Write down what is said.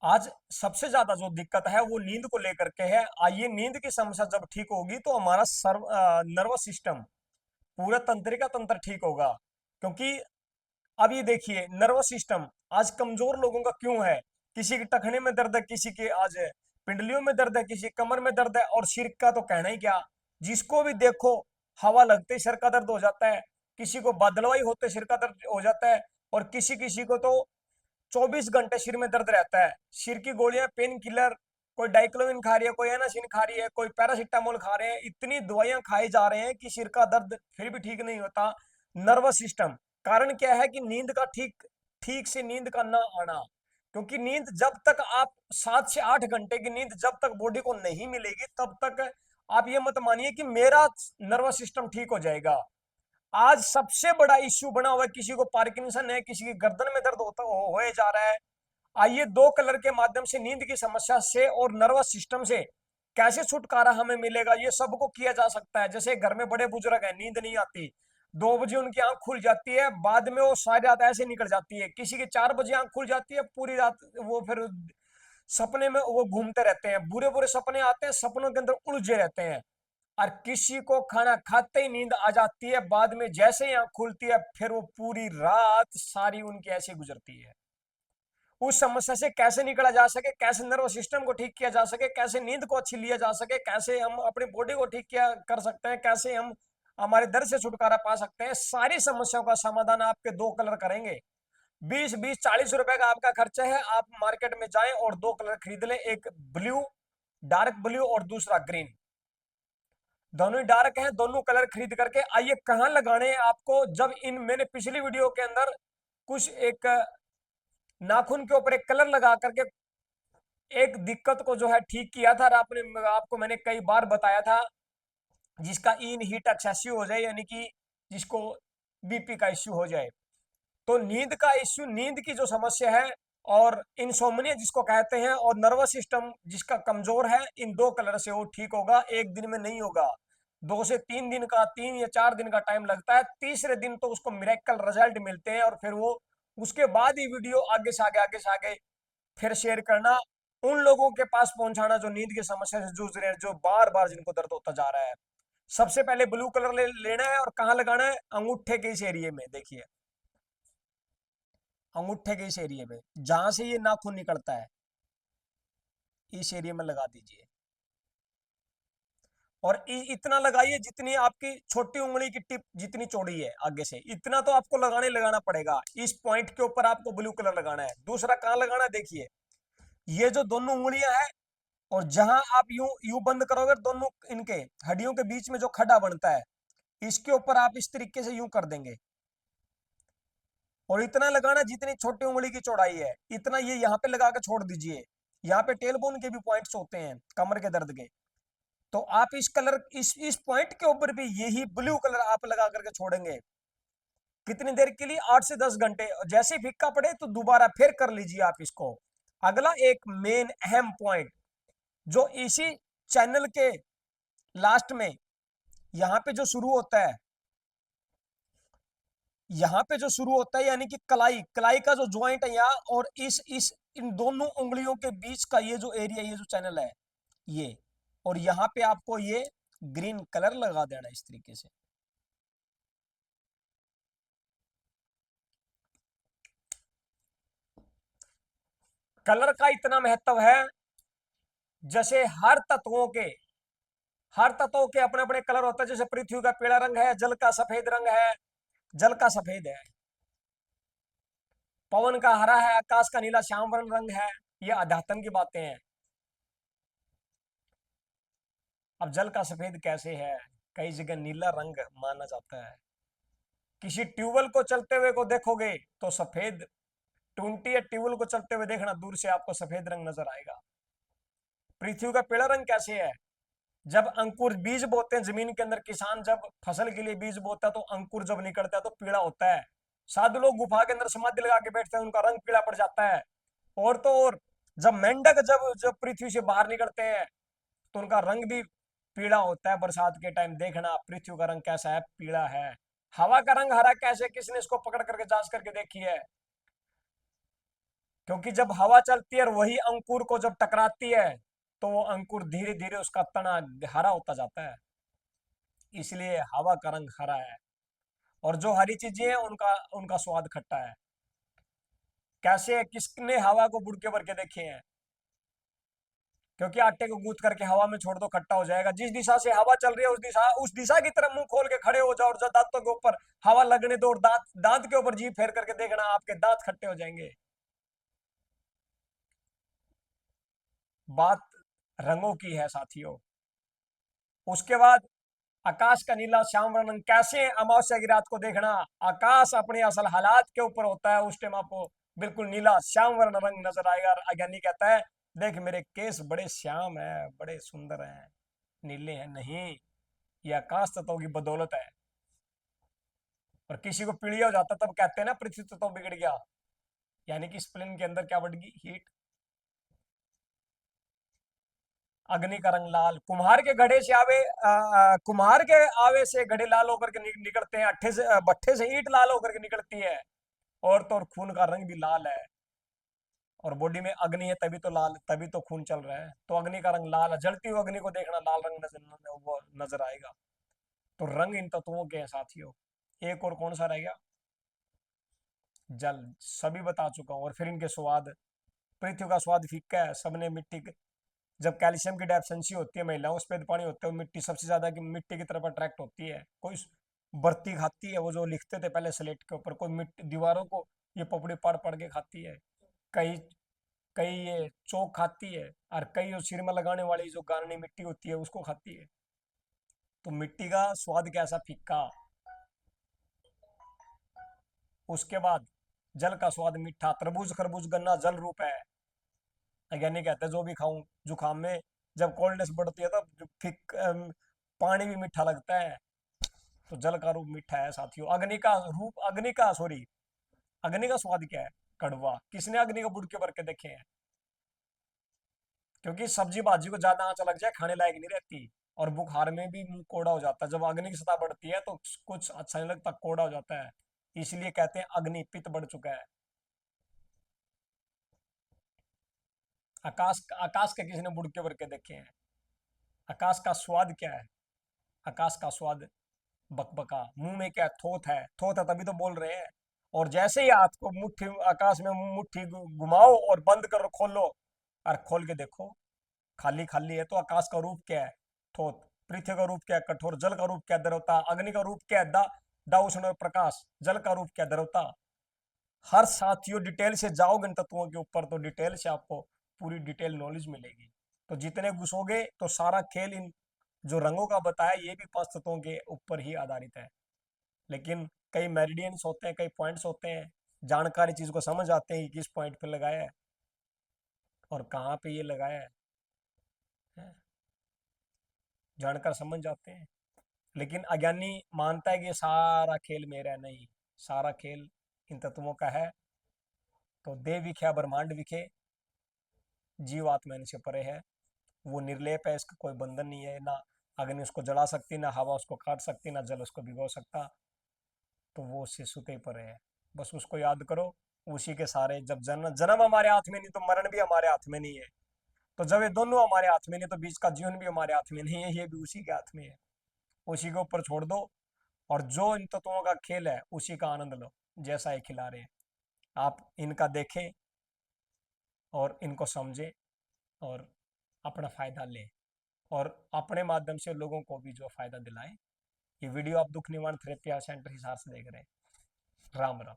आज सबसे ज्यादा जो दिक्कत है वो नींद को लेकर के है। आइए, नींद की समस्या जब ठीक होगी तो हमारा नर्वस सिस्टम, पूरा तंत्रिका तंत्र ठीक होगा। क्योंकि अब ये देखिए, नर्वस सिस्टम आज कमजोर लोगों का क्यों है? किसी के टखने में दर्द है, किसी के आज पिंडलियों में दर्द है, किसी के कमर में दर्द है, और सिर का तो कहना ही क्या। जिसको भी देखो, हवा लगते ही सिर का दर्द हो जाता है, किसी को बादलवाई होते सिर का दर्द हो जाता है, और किसी किसी को तो 24 घंटे सिर में दर्द रहता है। सिर की गोलियां, पेन किलर, कोई डाइक्लोविन खा रही है, कोई एनासिन खा रही है, कोई पैरासिटामोल खा रहे हैं, इतनी दवाइयां खाई जा रहे हैं कि सिर का दर्द फिर भी ठीक नहीं होता। Nervous system. कारण क्या है कि नींद का ठीक ठीक से नींद का ना आना। क्योंकि नींद जब तक आप 7 से 8 घंटे की नींद जब तक बॉडी को नहीं मिलेगी, तब तक आप ये मत मानिए कि मेरा नर्वस सिस्टम ठीक हो जाएगा। आज सबसे बड़ा इश्यू बना हुआ है, किसी को पार्किंसन है, किसी की गर्दन में दर्द होता होए जा रहा है। आइए, दो कलर के माध्यम से नींद की समस्या से और नर्वस सिस्टम से कैसे छुटकारा हमें मिलेगा, ये सबको किया जा सकता है। जैसे घर में बड़े बुजुर्ग हैं, नींद नहीं आती, 2 बजे उनकी आंख खुल जाती है, बाद में वो सारी रात ऐसे निकल जाती है। किसी की 4 बजे आंख खुल जाती है, पूरी रात वो फिर सपने में वो घूमते रहते हैं, बुरे बुरे सपने आते हैं, सपनों के अंदर उलझे रहते हैं। और किसी को खाना खाते ही नींद आ जाती है, बाद में जैसे ही आंख खुलती है, फिर वो पूरी रात सारी उनकी ऐसे गुजरती है। उस समस्या से कैसे निकला जा सके, कैसे नर्वस सिस्टम को ठीक किया जा सके, कैसे नींद को अच्छी लिया जा सके, कैसे हम अपनी बॉडी को ठीक किया कर सकते हैं, कैसे हम हमारे दर्द से छुटकारा पा सकते हैं, सारी समस्याओं का समाधान आपके दो कलर करेंगे। 20-20 40 रुपए का आपका खर्चा है। आप मार्केट में जाएं और दो कलर खरीद लें, एक ब्लू, डार्क ब्लू, और दूसरा ग्रीन। दोनों ही डार्क हैं, दोनों कलर खरीद करके आइए। कहाँ लगाने हैं आपको? जब इन मैंने पिछली वीडियो के अंदर कुछ एक नाखून के ऊपर एक कलर लगा करके एक दिक्कत को जो है ठीक किया था, और आपको मैंने कई बार बताया था, जिसका इन हीट एक्सेसिव हो जाए, यानी कि जिसको बीपी का इश्यू हो जाए। तो नींद का इश्यू, नींद की जो समस्या है, और इंसोम्निया जिसको कहते हैं, और नर्वस सिस्टम जिसका कमजोर है, इन दो कलर से वो ठीक होगा। एक दिन में नहीं होगा, 2 से 3 दिन का, 3 या 4 दिन का टाइम लगता है। तीसरे दिन तो उसको मिरेकल रिजल्ट मिलते हैं, और फिर वो उसके बाद ही वीडियो आगे से आगे, आगे से आगे फिर शेयर करना, उन लोगों के पास पहुंचाना जो नींद की समस्या से जूझ रहे हैं, जो बार बार जिनको दर्द होता जा रहा है। सबसे पहले ब्लू कलर लेना है, और कहाँ लगाना है? अंगूठे के इस एरिया में देखिए, अंगूठे के इस एरिया में जहां से ये नाखून निकलता है, इस एरिया में लगा दीजिए। और इतना लगाइए जितनी आपकी छोटी उंगली की टिप जितनी चौड़ी है, आगे से इतना तो आपको लगाना पड़ेगा। इस पॉइंट के ऊपर आपको ब्लू कलर लगाना है। दूसरा कहाँ लगाना है? देखिए, ये जो दोनों उंगलियां हैं, और जहां आप यूं यूं बंद करोगे, दोनों इनके हड्डियों के बीच में जो खड्डा बनता है, इसके ऊपर आप इस तरीके से यूं कर देंगे, और इतना लगाना जितनी छोटी उंगली की चौड़ाई है, इतना ये यहाँ पे लगा के छोड़ दीजिए। यहाँ पे टेलबोन के भी पॉइंट्स होते हैं, कमर के दर्द के। तो आप इस कलर, इस पॉइंट के ऊपर भी यही ब्लू कलर आप लगा करके छोड़ेंगे। कितनी देर के लिए? 8 से 10 घंटे। जैसे ही फिक्का पड़े तो दोबारा फिर कर लीजिए आप इसको। अगला एक मेन अहम पॉइंट, जो इसी चैनल के लास्ट में यहाँ पे जो शुरू होता है, यहाँ पे जो शुरू होता है, यानी कि कलाई, कलाई का जो ज्वाइंट है यहाँ, और इस इन दोनों उंगलियों के बीच का ये जो एरिया, ये जो चैनल है, ये, और यहाँ पे आपको ये ग्रीन कलर लगा देना इस तरीके से। कलर का इतना महत्व है, जैसे हर तत्वों के अपने अपने कलर होते हैं। जैसे पृथ्वी का पीला रंग है, जल का सफेद रंग है, जल का सफेद है। पवन का हरा है, आकाश का नीला श्याम वर्ण रंग है। ये अध्यात्म की बातें हैं। अब जल का सफेद कैसे है? कई जगह नीला रंग माना जाता है। किसी ट्यूबवेल को चलते हुए को देखोगे तो सफेद, टूंटी या ट्यूबवेल को चलते हुए देखना, दूर से आपको सफेद रंग नजर आएगा। पृथ्वी का पीला रंग कैसे है? जब अंकुर बीज बोते हैं जमीन के अंदर, किसान जब फसल के लिए बीज बोता है, तो अंकुर जब निकलता है तो पीला होता है। साधु लोग गुफा के अंदर समाधि लगा के बैठते हैं, उनका रंग पीला पड़ जाता है। और तो और, जब मेंढक जब जब पृथ्वी से बाहर निकलते हैं, तो उनका रंग भी पीला होता है। बरसात के टाइम देखना पृथ्वी का रंग कैसा है, पीला है। हवा का रंग हरा कैसे? किसने इसको पकड़ करके जांच करके देखी है? क्योंकि जब हवा चलती है और वही अंकुर को जब टकराती है, तो वो अंकुर धीरे धीरे उसका तना हरा होता जाता है। इसलिए हवा का रंग हरा है। और जो हरी चीजें हैं उनका उनका स्वाद खट्टा है। कैसे है? किसने हवा को बुड़के भर के देखे हैं? क्योंकि आटे को गूंथ करके हवा में छोड़ दो, खट्टा हो जाएगा। जिस दिशा से हवा चल रही है उस दिशा की तरफ मुंह खोल के खड़े हो जाओ, और जब दांतों के ऊपर हवा लगने दो और दांत दांत के ऊपर जीभ फेर करके देखना, आपके दांत खट्टे हो जाएंगे। बात रंगों की है साथियों। उसके बाद आकाश का नीला श्याम वर्णन। कैसे? अमावस्या की रात को देखना, आकाश अपने असल हालात के ऊपर होता है, उस टाइम आपको बिल्कुल नीला श्याम वर्ण रंग नजर आएगा। और अज्ञानी कहता है, देख मेरे केस बड़े श्याम है, बड़े सुंदर हैं, नीले हैं। नहीं, ये आकाश तत्वों की बदौलत है। और किसी को पीड़िया हो जाता तब कहते हैं ना पृथ्वी तत्व बिगड़ गया, यानी कि स्प्लिन के अंदर क्या बढ़ गई? हीट। अग्नि का रंग लाल। कुम्हार के घड़े से आवे कुम्हार के आवे से घड़े लाल होकर के निकलते हैं, अट्ठे से भट्ठे से ईंट लाल होकर के निकलती है। और तो और खून का रंग भी लाल है। और बॉडी में अग्नि है तभी तो लाल, तभी तो खून चल रहा है, तो अग्नि का रंग लाल है। जलती हुई अग्नि को देखना, लाल रंग वो नजर आएगा। तो रंग इन तत्वों के हैं साथियों। एक और कौन सा रह गया? जल। सभी बता चुका हूं। और फिर इनके स्वाद। पृथ्वी का स्वाद फीका है। सबने मिट्टी के, जब कैल्शियम की डेफिशिएंसी होती है महिलाओं, सफेद पानी होते हैं, मिट्टी सबसे ज्यादा की मिट्टी की तरफ अट्रैक्ट होती है। कोई बर्ती खाती है, वो जो लिखते थे पहले स्लेट के ऊपर, कोई मिट्टी दीवारों को ये पपड़ी पड़ पड़ के खाती है। कई कई ये चौक खाती है, और कई जो सिर में लगाने वाली जो गारनी मिट्टी होती है उसको खाती है। तो मिट्टी का स्वाद कैसा? फीका। उसके बाद जल का स्वाद मीठा। तरबूज खरबूज गन्ना जल रूप है। वैज्ञानिक कहते हैं जो भी खाऊं, जुकाम में जब कोल्डनेस बढ़ती है तब पानी भी मीठा लगता है। तो जल का रूप मीठा है साथियों। अग्नि का स्वाद क्या है? कड़वा। किसने अग्नि को बुड़के भर के देखे हैं? क्योंकि सब्जी भाजी को ज्यादा आंच लग जाए खाने लायक नहीं रहती। और बुखार में भी मुंह कोड़ा हो जाता है। जब अग्नि की सतह बढ़ती है तो कुछ अच्छा नहीं लगता, कोड़ा हो जाता है। इसलिए कहते हैं अग्नि पित्त बढ़ चुका है। आकाश आकाश के किसी ने बुड़के भर के देखे हैं? आकाश का स्वाद क्या है? आकाश का स्वाद बकबका। मुंह में क्या है? थोथ है। थोथ है तभी तो बोल रहे हैं। और जैसे ही हाथ को मुट्ठी आकाश में मुट्ठी घुमाओ और बंद करो, खोलो, और खोल के देखो, खाली खाली है। तो आकाश का रूप क्या है? थोथ। पृथ्वी का रूप क्या है? कठोर। जल का रूप क्या है? द्रवता। अग्नि का रूप क्या है? दा उष्ण और प्रकाश। जल का रूप क्या है? द्रवता। हर साथियों डिटेल से जाओगे इन तत्वों के ऊपर तो डिटेल से आपको पूरी डिटेल नॉलेज मिलेगी। तो जितने घुसोगे तो सारा खेल इन जो रंगों का बताया ये भी पांच तत्वों के ऊपर ही आधारित है। लेकिन कई मेरिडियंस होते हैं, कई पॉइंट्स होते हैं, जानकारी चीज को समझ आते हैं कि किस पॉइंट पे लगाया है और कहाँ पे ये लगाया है, जानकर समझ जाते हैं। लेकिन अज्ञानी मानता है कि ये सारा खेल मेरा है। नहीं, सारा खेल इन तत्वों का है। तो देव विखे या ब्रह्मांड विखे, जीव आत्मा इनसे परे है। वो निर्लेप है, इसका कोई बंधन नहीं है। ना अग्नि उसको जला सकती, ना हवा उसको काट सकती, ना जल उसको भिगो सकता। तो वो उससे सुते परे है। बस उसको याद करो। उसी के सारे, जब जन्म जन्म हमारे हाथ में नहीं तो मरण भी हमारे हाथ में नहीं है। तो जब ये दोनों हमारे हाथ में नहीं तो बीच का जीवन भी हमारे हाथ में नहीं है, ये भी उसी के हाथ में है। उसी के ऊपर छोड़ दो। और जो इन तत्वों का खेल है उसी का आनंद लो, जैसा ये खिला रहे हैं। आप इनका देखें और इनको समझें और अपना फायदा लें, और अपने माध्यम से लोगों को भी जो फायदा दिलाएं। ये वीडियो आप दुख निवारण थेरेपी सेंटर हिसार से देख रहे हैं। राम राम।